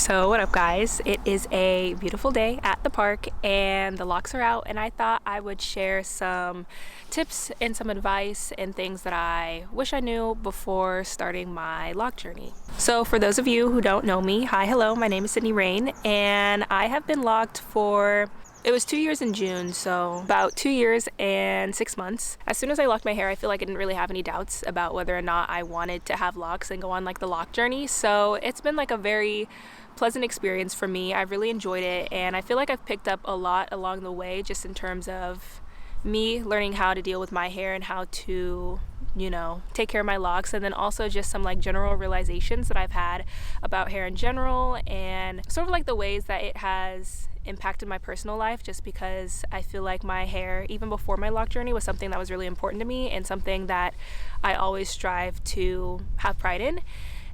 So what up guys, it is a beautiful day at the park and the locks are out, and I thought I would share some tips and some advice and things that I wish I knew before starting my lock journey. So for those of you who don't know me, hi, hello, my name is Sydney Rain, and I have been locked for it was 2 years in June, so about 2 years and 6 months. As soon as I locked my hair, I feel like I didn't really have any doubts about whether or not I wanted to have locks and go on like the lock journey. So it's been like a very pleasant experience for me. I've really enjoyed it, and I feel like I've picked up a lot along the way, just in terms of me learning how to deal with my hair and how to, you know, take care of my locks, and then also just some like general realizations that I've had about hair in general, and sort of like the ways that it has impacted my personal life, just because I feel like my hair, even before my lock journey, was something that was really important to me and something that I always strive to have pride in.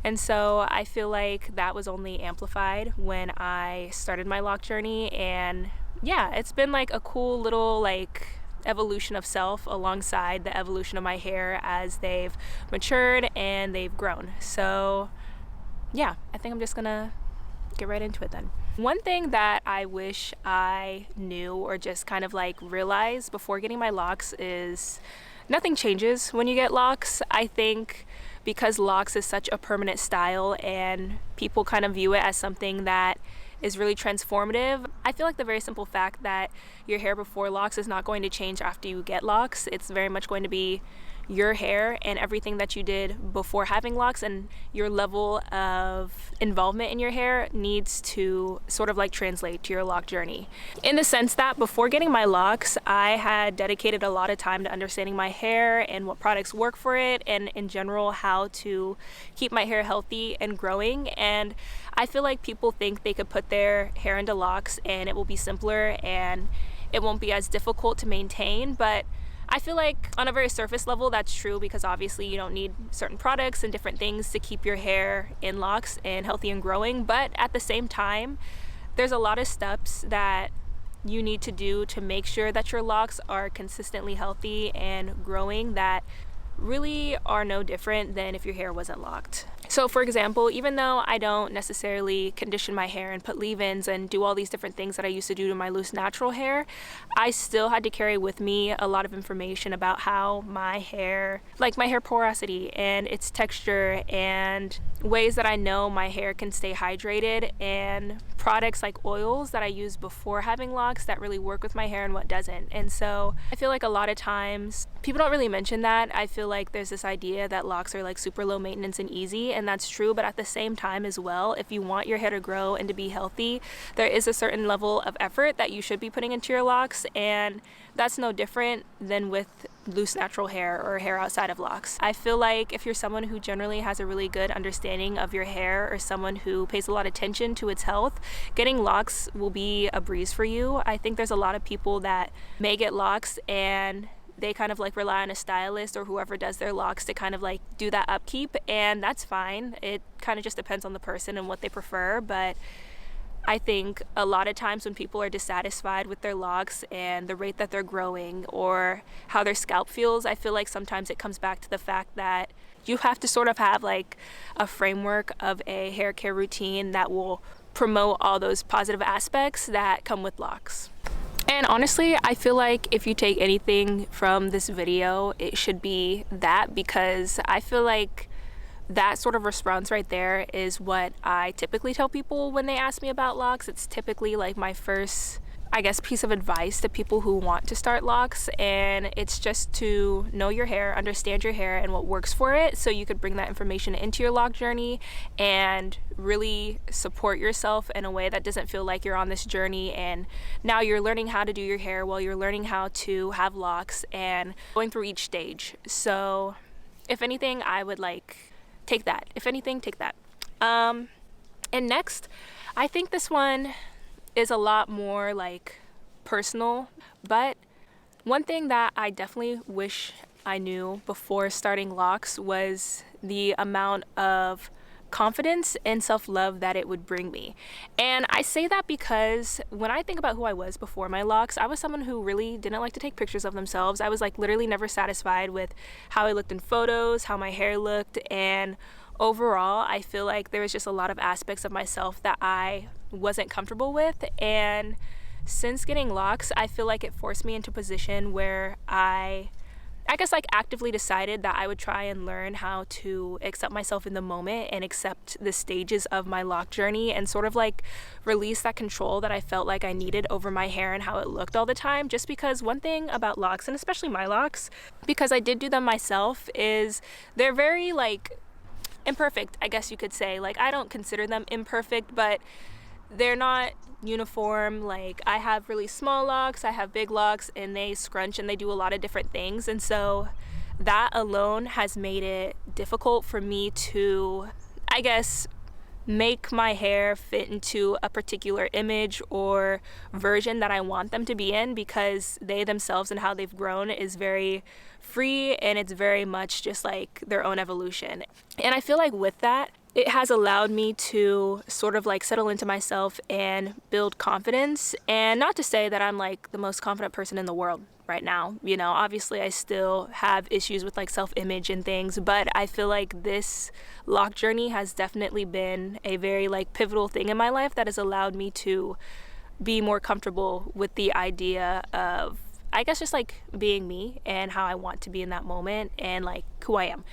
And so I feel like that was only amplified when I started my lock journey, and yeah, it's been like a cool little like evolution of self alongside the evolution of my hair as they've matured and they've grown. So yeah, I think I'm just gonna get right into it then. One thing that I wish I knew, or just kind of like realized before getting my locks, is nothing changes when you get locks. I think because locks is such a permanent style and people kind of view it as something that is really transformative, I feel like the very simple fact that your hair before locks is not going to change after you get locks. It's very much going to be your hair and everything that you did before having locks, and your level of involvement in your hair needs to sort of like translate to your lock journey, in the sense that before getting my locks, I had dedicated a lot of time to understanding my hair and what products work for it, and in general how to keep my hair healthy and growing. And I feel like people think they could put their hair into locks and it will be simpler and it won't be as difficult to maintain, but I feel like on a very surface level that's true, because obviously you don't need certain products and different things to keep your hair in locks and healthy and growing. But at the same time, there's a lot of steps that you need to do to make sure that your locks are consistently healthy and growing that really are no different than if your hair wasn't locked. So for example, even though I don't necessarily condition my hair and put leave-ins and do all these different things that I used to do to my loose natural hair, I still had to carry with me a lot of information about how my hair, like my hair porosity and its texture, and ways that I know my hair can stay hydrated, and products like oils that I use before having locks that really work with my hair and what doesn't. And so I feel like a lot of times people don't really mention that. I feel like there's this idea that locks are like super low maintenance and easy, and that's true, but at the same time as well, if you want your hair to grow and to be healthy, there is a certain level of effort that you should be putting into your locks, and that's no different than with loose natural hair or hair outside of locks. I feel like if you're someone who generally has a really good understanding of your hair, or someone who pays a lot of attention to its health, getting locks will be a breeze for you. I think there's a lot of people that may get locks and they kind of like rely on a stylist or whoever does their locks to kind of like do that upkeep, and that's fine. It kind of just depends on the person and what they prefer, but I think a lot of times when people are dissatisfied with their locks and the rate that they're growing or how their scalp feels, I feel like sometimes it comes back to the fact that you have to sort of have like a framework of a hair care routine that will promote all those positive aspects that come with locks. And honestly, I feel like if you take anything from this video, it should be that, because I feel like that sort of response right there is what I typically tell people when they ask me about locks. It's typically like my first, I guess, piece of advice to people who want to start locks, and it's just to know your hair, understand your hair and what works for it, so you could bring that information into your lock journey and really support yourself in a way that doesn't feel like you're on this journey and now you're learning how to do your hair while you're learning how to have locks and going through each stage. So if anything, I would like take that. If anything, take that. And next, I think this one is a lot more like personal, but one thing that I definitely wish I knew before starting locks was the amount of confidence and self-love that it would bring me. And I say that because when I think about who I was before my locks, I was someone who really didn't like to take pictures of themselves. I was like literally never satisfied with how I looked in photos, how my hair looked, and overall, I feel like there was just a lot of aspects of myself that I wasn't comfortable with. And since getting locks, I feel like it forced me into a position where I guess like actively decided that I would try and learn how to accept myself in the moment and accept the stages of my lock journey and sort of like release that control that I felt like I needed over my hair and how it looked all the time. Just because one thing about locks, and especially my locks, because I did do them myself, is they're very like imperfect, I guess you could say. Like, I don't consider them imperfect, but they're not uniform. Like, I have really small locks, I have big locks, and they scrunch and they do a lot of different things. And so that alone has made it difficult for me to, I guess, make my hair fit into a particular image or version that I want them to be in, because they themselves and how they've grown is very free, and it's very much just like their own evolution. And I feel like with that, it has allowed me to sort of like settle into myself and build confidence. And not to say that I'm like the most confident person in the world right now. You know, obviously I still have issues with like self-image and things, but I feel like this lock journey has definitely been a very like pivotal thing in my life that has allowed me to be more comfortable with the idea of, I guess, just like being me and how I want to be in that moment and like who I am.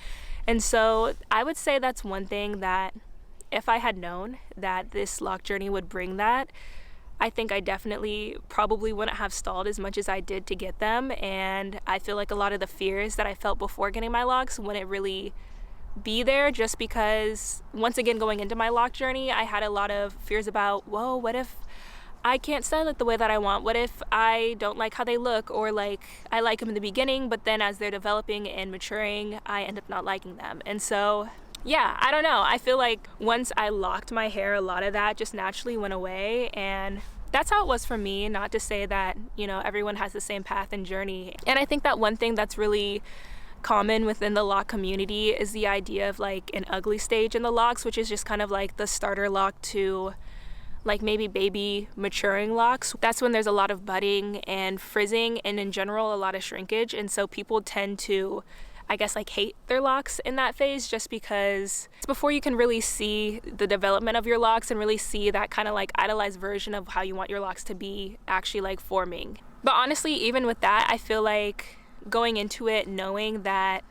And so I would say that's one thing that if I had known that this lock journey would bring that, I think I definitely probably wouldn't have stalled as much as I did to get them. And I feel like a lot of the fears that I felt before getting my locks wouldn't really be there, just because once again, going into my lock journey, I had a lot of fears about, whoa, what if I can't style it the way that I want? What if I don't like how they look, or like I like them in the beginning, but then as they're developing and maturing, I end up not liking them? And so, yeah, I don't know. I feel like once I locked my hair, a lot of that just naturally went away. And that's how it was for me. Not to say that, you know, everyone has the same path and journey. And I think that one thing that's really common within the lock community is the idea of like an ugly stage in the locks, which is just kind of like the starter lock to like maybe baby maturing locks. That's when there's a lot of budding and frizzing, and in general a lot of shrinkage. And so people tend to, I guess, like hate their locks in that phase, just because it's before you can really see the development of your locks and really see that kind of like idolized version of how you want your locks to be actually like forming. But honestly, even with that, I feel like going into it knowing that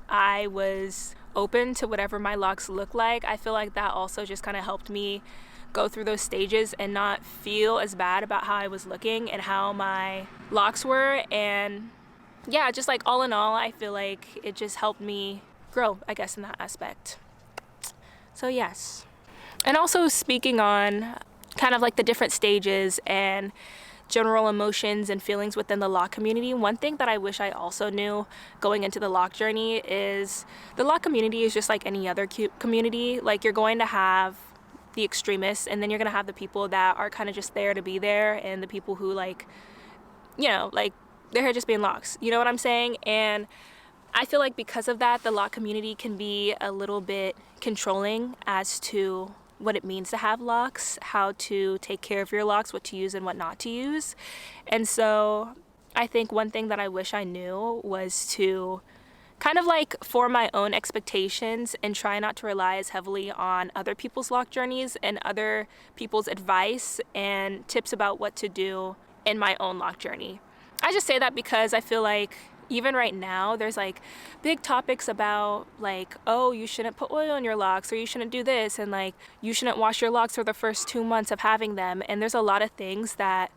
I was open to whatever my locks look like, I feel like that also just kind of helped me go through those stages and not feel as bad about how I was looking and how my locks were. And yeah, just like all in all, I feel like it just helped me grow, I guess, in that aspect. So yes. And also speaking on kind of like the different stages and general emotions and feelings within the lock community, one thing that I wish I also knew going into the lock journey is the lock community is just like any other community. Like, you're going to have the extremists, and then you're gonna have the people that are kind of just there to be there, and the people who, like, you know, like their hair just being locks, you know what I'm saying? And I feel like because of that, the lock community can be a little bit controlling as to what it means to have locks, how to take care of your locks, what to use and what not to use. And so I think one thing that I wish I knew was to kind of like form my own expectations and try not to rely as heavily on other people's lock journeys and other people's advice and tips about what to do in my own lock journey. I just say that because I feel like even right now there's like big topics about like, oh, you shouldn't put oil in your locks, or you shouldn't do this, and like you shouldn't wash your locks for the first 2 months of having them. And there's a lot of things that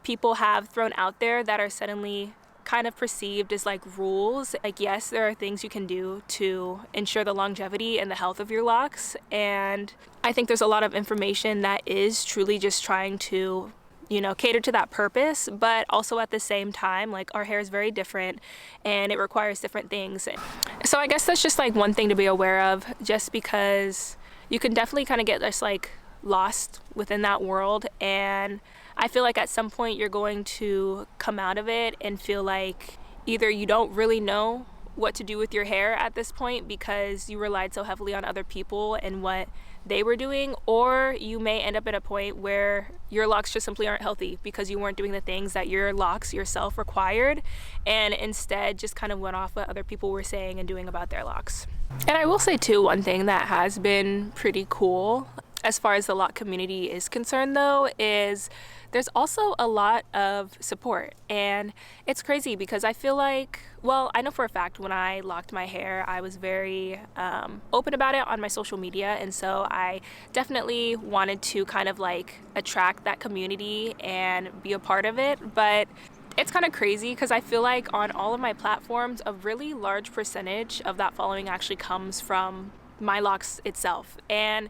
people have thrown out there that are suddenly kind of perceived as like rules. Like, yes, there are things you can do to ensure the longevity and the health of your locks, and I think there's a lot of information that is truly just trying to, you know, cater to that purpose. But also at the same time, like, our hair is very different and it requires different things. So I guess that's just like one thing to be aware of, just because you can definitely kind of get just like lost within that world. And I feel like at some point you're going to come out of it and feel like either you don't really know what to do with your hair at this point because you relied so heavily on other people and what they were doing, or you may end up at a point where your locks just simply aren't healthy because you weren't doing the things that your locks yourself required and instead just kind of went off what other people were saying and doing about their locks. And I will say too, one thing that has been pretty cool as far as the lock community is concerned though is there's also a lot of support. And it's crazy because I feel like, well, I know for a fact when I locked my hair, I was very open about it on my social media. And so I definitely wanted to kind of like attract that community and be a part of it. But it's kind of crazy because I feel like on all of my platforms, a really large percentage of that following actually comes from my locks itself. And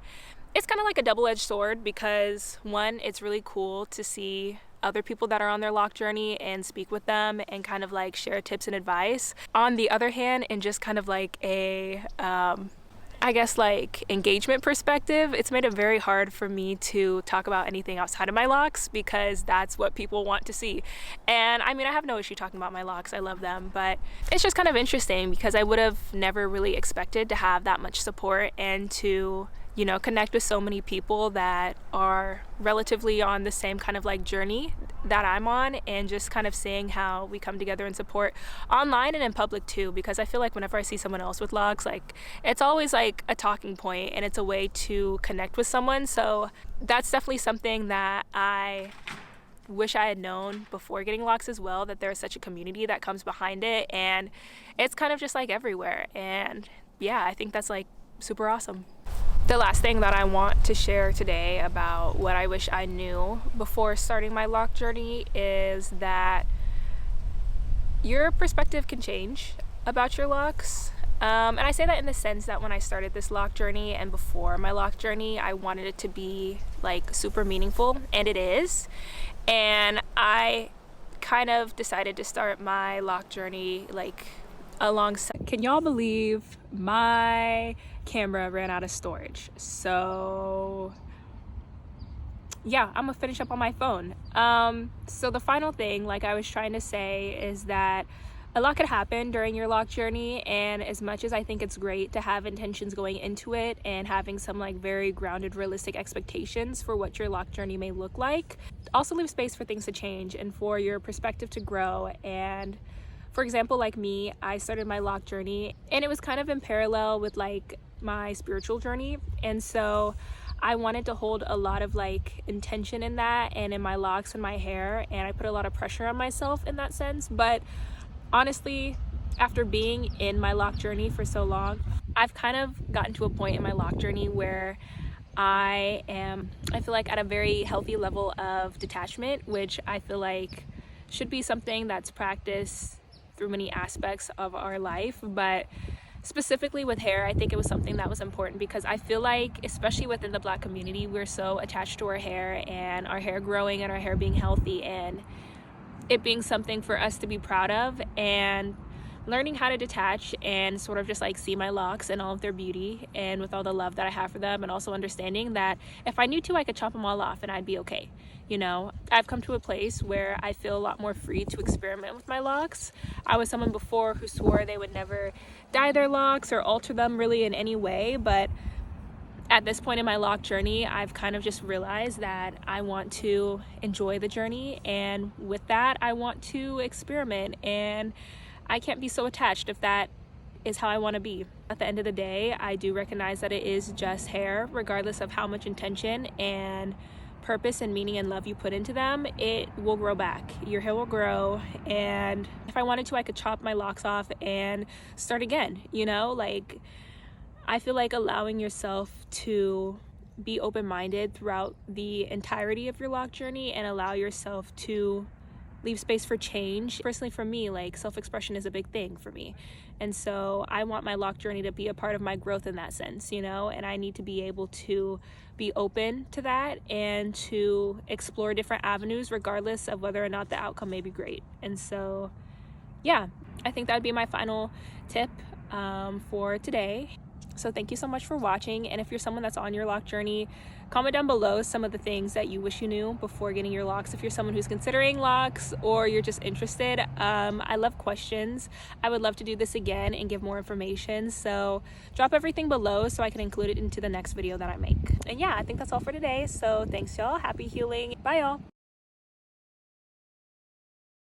it's kind of like a double-edged sword because one, it's really cool to see other people that are on their lock journey and speak with them and kind of like share tips and advice. On the other hand, in just kind of like a I guess like engagement perspective, it's made it very hard for me to talk about anything outside of my locks because that's what people want to see. And I mean, I have no issue talking about my locks. I love them, but it's just kind of interesting because I would have never really expected to have that much support and to, you know, connect with so many people that are relatively on the same kind of like journey that I'm on, and just kind of seeing how we come together and support online and in public too, because I feel like whenever I see someone else with locks, like it's always like a talking point and it's a way to connect with someone. So that's definitely something that I wish I had known before getting locks as well, that there's such a community that comes behind it and it's kind of just like everywhere. And yeah, I think that's like super awesome. The last thing that I want to share today about what I wish I knew before starting my lock journey is that your perspective can change about your locks. And I say that in the sense that when I started this lock journey and before my lock journey, I wanted it to be like super meaningful, and it is. And I kind of decided to start my lock journey like alongside. Can y'all believe my camera ran out of storage? So yeah, I'm gonna finish up on my phone. So the final thing, like I was trying to say, is that a lot could happen during your lock journey, and as much as I think it's great to have intentions going into it and having some like very grounded, realistic expectations for what your lock journey may look like, also leave space for things to change and for your perspective to grow. And for example, like me, I started my lock journey and it was kind of in parallel with like my spiritual journey, and so I wanted to hold a lot of like intention in that and in my locks and my hair, and I put a lot of pressure on myself in that sense. But honestly, after being in my lock journey for so long, I've kind of gotten to a point in my lock journey where I feel like at a very healthy level of detachment, which I feel like should be something that's practiced through many aspects of our life. But specifically with hair, I think it was something that was important because I feel like, especially within the Black community, we're so attached to our hair and our hair growing and our hair being healthy and it being something for us to be proud of. And learning how to detach and sort of just like see my locks and all of their beauty and with all the love that I have for them, and also understanding that if I need to, I could chop them all off and I'd be okay. You know, I've come to a place where I feel a lot more free to experiment with my locks. I was someone before who swore they would never dye their locks or alter them really in any way, but at this point in my lock journey, I've kind of just realized that I want to enjoy the journey, and with that, I want to experiment, and I can't be so attached if that is how I want to be. At the end of the day, I do recognize that it is just hair, regardless of how much intention and purpose and meaning and love you put into them. It will grow back. Your hair will grow, and if I wanted to, I could chop my locks off and start again, you know? Like, I feel like allowing yourself to be open-minded throughout the entirety of your lock journey and allow yourself to leave space for change. Personally, for me, like, self-expression is a big thing for me. And so I want my lock journey to be a part of my growth in that sense, you know, and I need to be able to be open to that and to explore different avenues regardless of whether or not the outcome may be great. And so, yeah, I think that would be my final tip for today. So thank you so much for watching, and if you're someone that's on your lock journey, comment down below some of the things that you wish you knew before getting your locks. If you're someone who's considering locks or you're just interested, I love questions. I would love to do this again and give more information, so drop everything below so I can include it into the next video that I make. And yeah, I think that's all for today, so thanks y'all. Happy healing. Bye y'all.